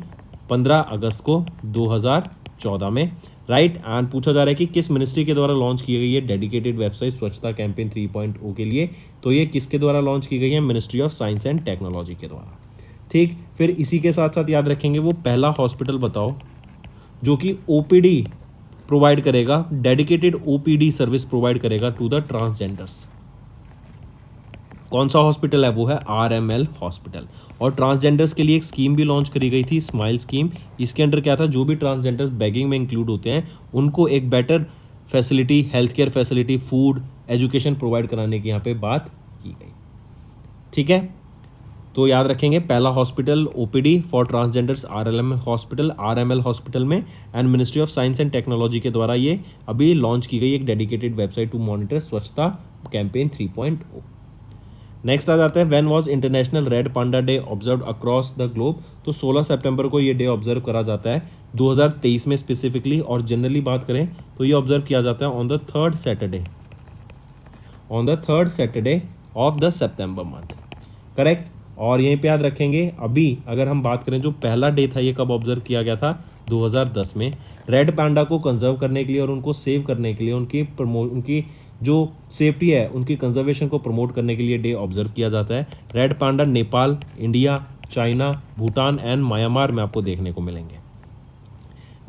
15 अगस्त को 2014 में, राइट। एंड पूछा जा रहा है कि किस मिनिस्ट्री के द्वारा लॉन्च की गई है डेडिकेटेड वेबसाइट स्वच्छता कैंपेन 3.0 के लिए? तो ये किसके द्वारा लॉन्च की गई है? Ministry of science and technology के द्वारा, ठीक। फिर इसी के साथ साथ याद रखेंगे वो पहला हॉस्पिटल बताओ जो कि ओपीडी प्रोवाइड करेगा, डेडिकेटेड ओपीडी सर्विस प्रोवाइड करेगा टू द ट्रांसजेंडर्स। कौन सा हॉस्पिटल है? वो है आरएमएल हॉस्पिटल। और ट्रांसजेंडर्स के लिए एक स्कीम भी लॉन्च करी गई थी, स्माइल स्कीम। इसके अंडर क्या था? जो भी ट्रांसजेंडर्स बैगिंग में इंक्लूड होते हैं उनको एक better facility, health care facility, food, education provide कराने की यहाँ पे बात की गई, ठीक है। तो याद रखेंगे पहला hospital OPD for transgenders RML hospital में। And ministry of science and technology के द्वारा ये अभी लॉन्च की गई एक dedicated website to monitor Swachhata campaign 3.0। Next आ जाता है when was international red panda day observe across the globe. तो 16 सितंबर को ये डे ऑब्जर्व करा जाता है 2023 में स्पेसिफिकली, और जनरली बात करें तो ये ऑब्जर्व किया जाता है on the third Saturday of the September month, correct. और यहीं पे याद रखेंगे अभी अगर हम बात करें जो पहला डे था ये कब ऑब्जर्व किया गया था? 2010 में। रेड पांडा को कंजर्व करने के लिए और उनको सेव करने के लिए, उनकी जो सेफ्टी है उनकी कंजर्वेशन को प्रमोट करने के लिए डे ऑब्जर्व किया जाता है। Red panda Nepal, India, China, Bhutan and Myanmar में आपको देखने को मिलेंगे।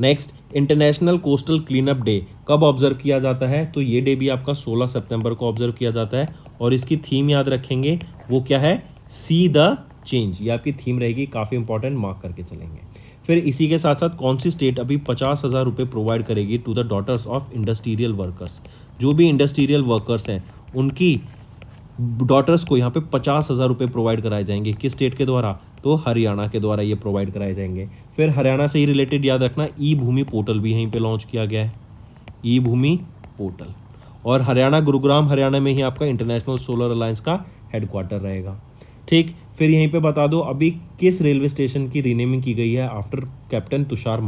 Next, international coastal cleanup day कब ऑब्जर्व किया जाता है? तो ये डे भी आपका 16 सितंबर को ऑब्जर्व किया जाता है। और इसकी थीम याद रखेंगे, वो क्या है? See the change. ये आपकी थीम रहेगी, काफ़ी इंपॉर्टेंट, मार्क करके चलेंगे। फिर इसी के साथ साथ कौन सी स्टेट अभी 50,000 रुपये प्रोवाइड करेगी to the daughters of industrial workers? जो भी इंडस्ट्रियल वर्कर्स हैं उनकी डॉटर्स को यहाँ पे 50,000 रुपये प्रोवाइड कराए जाएंगे। किस स्टेट के द्वारा? तो हरियाणा के द्वारा ये प्रोवाइड कराए जाएंगे। फिर हरियाणा से ही रिलेटेड याद रखना ई भूमि पोर्टल भी यहीं पे लॉन्च किया गया है, ई भूमि पोर्टल। और हरियाणा, गुरुग्राम हरियाणा में ही आपका इंटरनेशनल सोलर अलायंस का हेडक्वार्टर रहेगा, ठीक। फिर यहीं पे बता दो अभी किस रेलवे स्टेशन की रीनेमिंग की गई है आफ्टर कैप्टन तुषार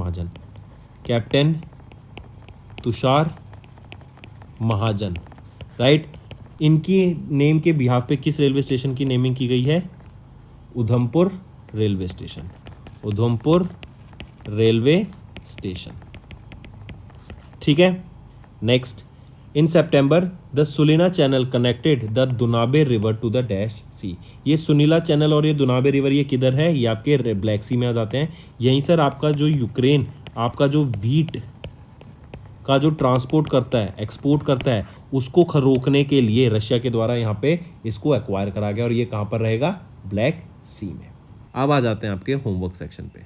महाजन, राइट। इनकी नेम के बिहाफ पे किस रेलवे स्टेशन की नेमिंग की गई है? उधमपुर रेलवे स्टेशन, ठीक है। Next, in September the Sulina channel connected the Danube river to the dash sea. ये सुनीला चैनल और ये दुनाबे रिवर ये किधर है, ये आपके ब्लैक सी में आ जाते हैं। यहीं सर आपका जो यूक्रेन आपका जो व्हीट का जो ट्रांसपोर्ट करता है, एक्सपोर्ट करता है, उसको रोकने के लिए रशिया के द्वारा यहाँ पे इसको एक्वायर करा गया और ये कहाँ पर रहेगा, ब्लैक सी में। अब आ जाते हैं आपके होमवर्क सेक्शन पे।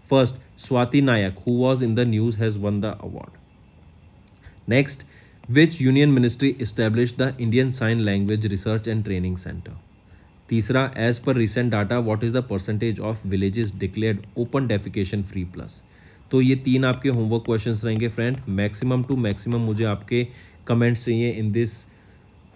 First, Swati Nayak who was in the news has won the award. Next, which union ministry establish the Indian sign language research and training centre. तीसरा, as per recent data what is the percentage of villages declared open defecation free plus. तो ये 3 आपके homework questions रहेंगे friend. Maximum to maximum मुझे आपके comments चाहिए in this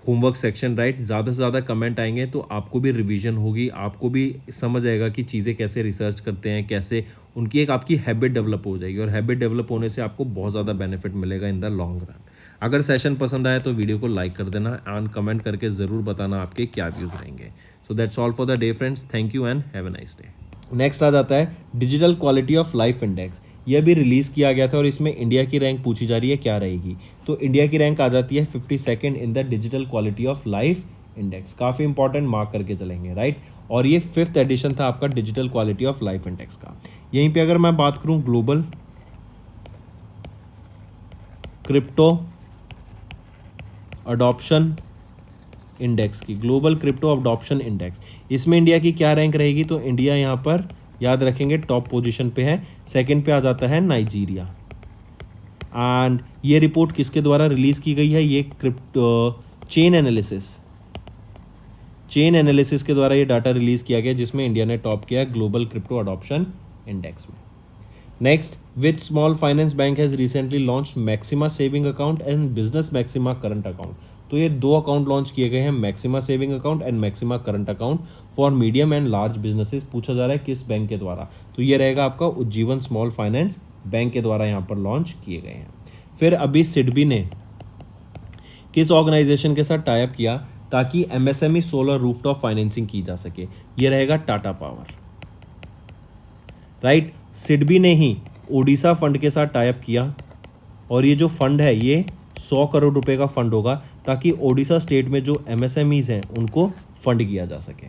homework section, right. ज़्यादा से ज़्यादा कमेंट आएंगे तो आपको भी रिवीजन होगी, आपको भी समझ आएगा कि चीज़ें कैसे रिसर्च करते हैं, कैसे उनकी एक आपकी हैबिट डेवलप हो जाएगी और हैबिट डेवलप होने से आपको बहुत ज़्यादा बेनिफिट मिलेगा इन द लॉन्ग रन। अगर सेशन पसंद आया तो वीडियो को लाइक कर देना एंड कमेंट करके ज़रूर बताना आपके क्या व्यूज़ रहेंगे। So that's all for the day friends, thank you and have a nice day. Next आ जाता है digital quality of life index. यह भी रिलीज़ किया गया था और इसमें इंडिया की रैंक पूछी जा रही है, क्या रहेगी। तो इंडिया की रैंक आ जाती है 52nd in the digital quality of life index. काफ़ी इंपॉर्टेंट, मार्क करके चलेंगे, राइट। और ये 5th एडिशन था आपका digital quality of life index का। यहीं पे अगर मैं बात करूं ग्लोबल क्रिप्टो अडॉप्शन इंडेक्स की, ग्लोबल क्रिप्टो अडॉप्शन इंडेक्स, इसमें इंडिया की क्या रैंक रहेगी। तो इंडिया यहाँ पर याद रखेंगे टॉप पोजीशन पे है। सेकंड पे आ जाता है नाइजीरिया। एंड ये रिपोर्ट किसके द्वारा रिलीज़ की गई है, ये क्रिप्टो चेन एनालिसिस के द्वारा ये डाटा रिलीज़ किया गया जिसमें इंडिया ने टॉप किया है ग्लोबल क्रिप्टो अडॉप्शन इंडेक्स में। Next, which small finance bank has recently launch maxima saving account and business maxima current account. तो ये 2 अकाउंट लॉन्च किए गए हैं, maxima saving account and maxima current account for medium and large businesses. पूछा जा रहा है किस बैंक के द्वारा, तो ये रहेगा आपका उज्जीवन स्मॉल फाइनेंस बैंक के द्वारा यहाँ पर लॉन्च किए गए हैं। फिर अभी सिडबी ने किस ऑर्गेनाइजेशन के साथ टाई अप किया ताकि एमएसएमई सोलर रूफटॉप फाइनेंसिंग की जा सके, ये रहेगा टाटा पावर, राइट। सिडबी ने ही ओडिशा फंड के साथ टाई अप किया और ये जो फंड है ये 100 करोड़ रुपए का फंड होगा ताकि ओडिशा स्टेट में जो एमएसएमईज हैं उनको फंड किया जा सके,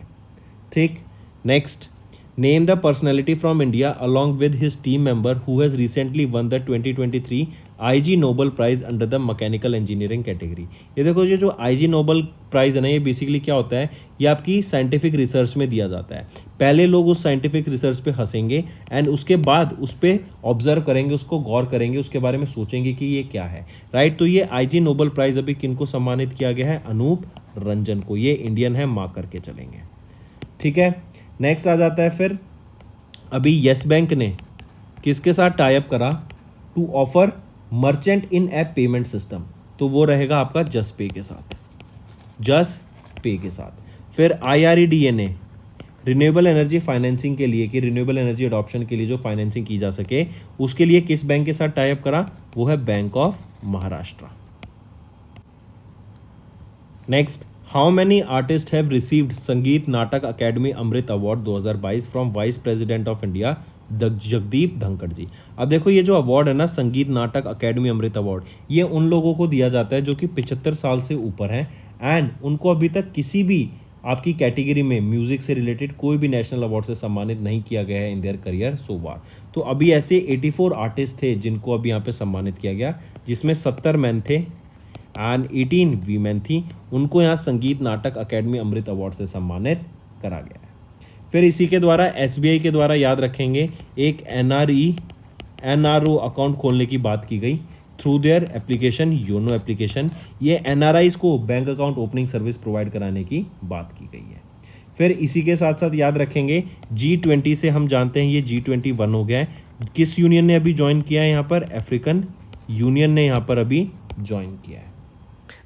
ठीक। Next, name the personality from India along with his team member who has recently won the 2023 IG Nobel prize under the mechanical engineering category. ये देखो, ये जो IG नोबल प्राइज है ना, ये बेसिकली क्या होता है, ये आपकी साइंटिफिक रिसर्च में दिया जाता है। पहले लोग उस साइंटिफिक रिसर्च पे हंसेंगे एंड उसके बाद उस पर ऑब्जर्व करेंगे, उसको गौर करेंगे, उसके बारे में सोचेंगे कि ये क्या है, राइट। तो ये IG नोबल प्राइज अभी किनको सम्मानित किया गया है, अनूप रंजन को। ये इंडियन है, मार्क करके चलेंगे, ठीक है। नेक्स्ट आ जाता है फिर अभी येस बैंक ने किसके साथ टाई अप करा to offer merchant in app payment system. तो वो रहेगा आपका जस्ट पे के साथ, जस्ट पे के साथ। फिर IREDA ने रिन्यूएबल एनर्जी फाइनेंसिंग के लिए, कि रिन्यूएबल एनर्जी अडॉप्शन के लिए जो फाइनेंसिंग की जा सके, उसके लिए किस बैंक के साथ टाई अप करा, वो है bank of Maharashtra. Next, how many artist have received Sangeet Natak academy Amrit award 2022 from vice president of India Jagdeep Dhankhar ji. अब देखो, ये जो अवार्ड है ना, संगीत नाटक अकेडमी अमृत अवार्ड, ये उन लोगों को दिया जाता है जो कि 75 साल से ऊपर हैं एंड उनको अभी तक किसी भी आपकी कैटेगरी में म्यूजिक से रिलेटेड कोई भी नेशनल अवार्ड से सम्मानित नहीं किया गया है इन देयर करियर सो फार। तो अभी ऐसे 84 आर्टिस्ट थे जिनको अभी यहाँ पे सम्मानित किया गया, जिसमें 70 मैन थे एंड 18 वीमेन थी। उनको यहाँ संगीत नाटक अकेडमी अमृत अवार्ड से सम्मानित करा गया है। फिर इसी के द्वारा SBI के द्वारा याद रखेंगे एक NRO अकाउंट खोलने की बात की गई through their application, YONO application. ये NRIs को bank account opening service provide कराने की बात की गई है। फिर इसी के साथ साथ याद रखेंगे G20 से हम जानते हैं ये G20 1 हो गया है। किस यूनियन ने अभी ज्वाइन किया है यहाँ पर, अफ्रीकन यूनियन ने यहाँ पर अभी ज्वाइन किया है।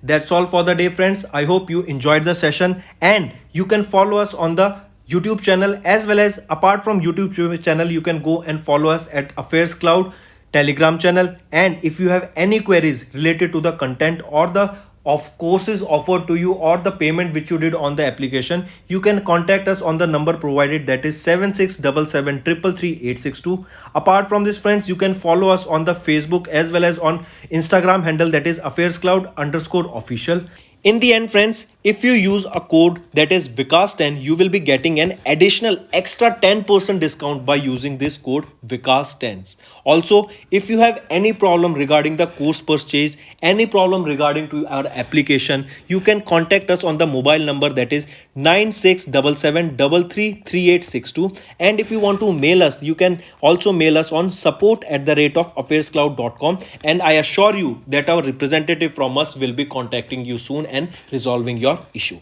That's all for the day, friends. I hope you enjoyed the session and you can follow us on the YouTube channel, as well as apart from YouTube channel, you can go and follow us at Affairs Cloud Telegram channel. And if you have any queries related to the content or the of courses offered to you or the payment which you did on the application, you can contact us on the number provided, that is 7677333862. Apart from this friends, you can follow us on the Facebook as well as on Instagram handle, that is affairscloud_official. In the end friends, if you use a code that is Vikas10, you will be getting an additional extra 10% discount by using this code Vikas10. Also, if you have any problem regarding the course purchase, any problem regarding to our application, you can contact us on the mobile number, that is 9677333862. And if you want to mail us, you can also mail us on support@affairscloud.com, and I assure you that our representative from us will be contacting you soon and resolving your issue.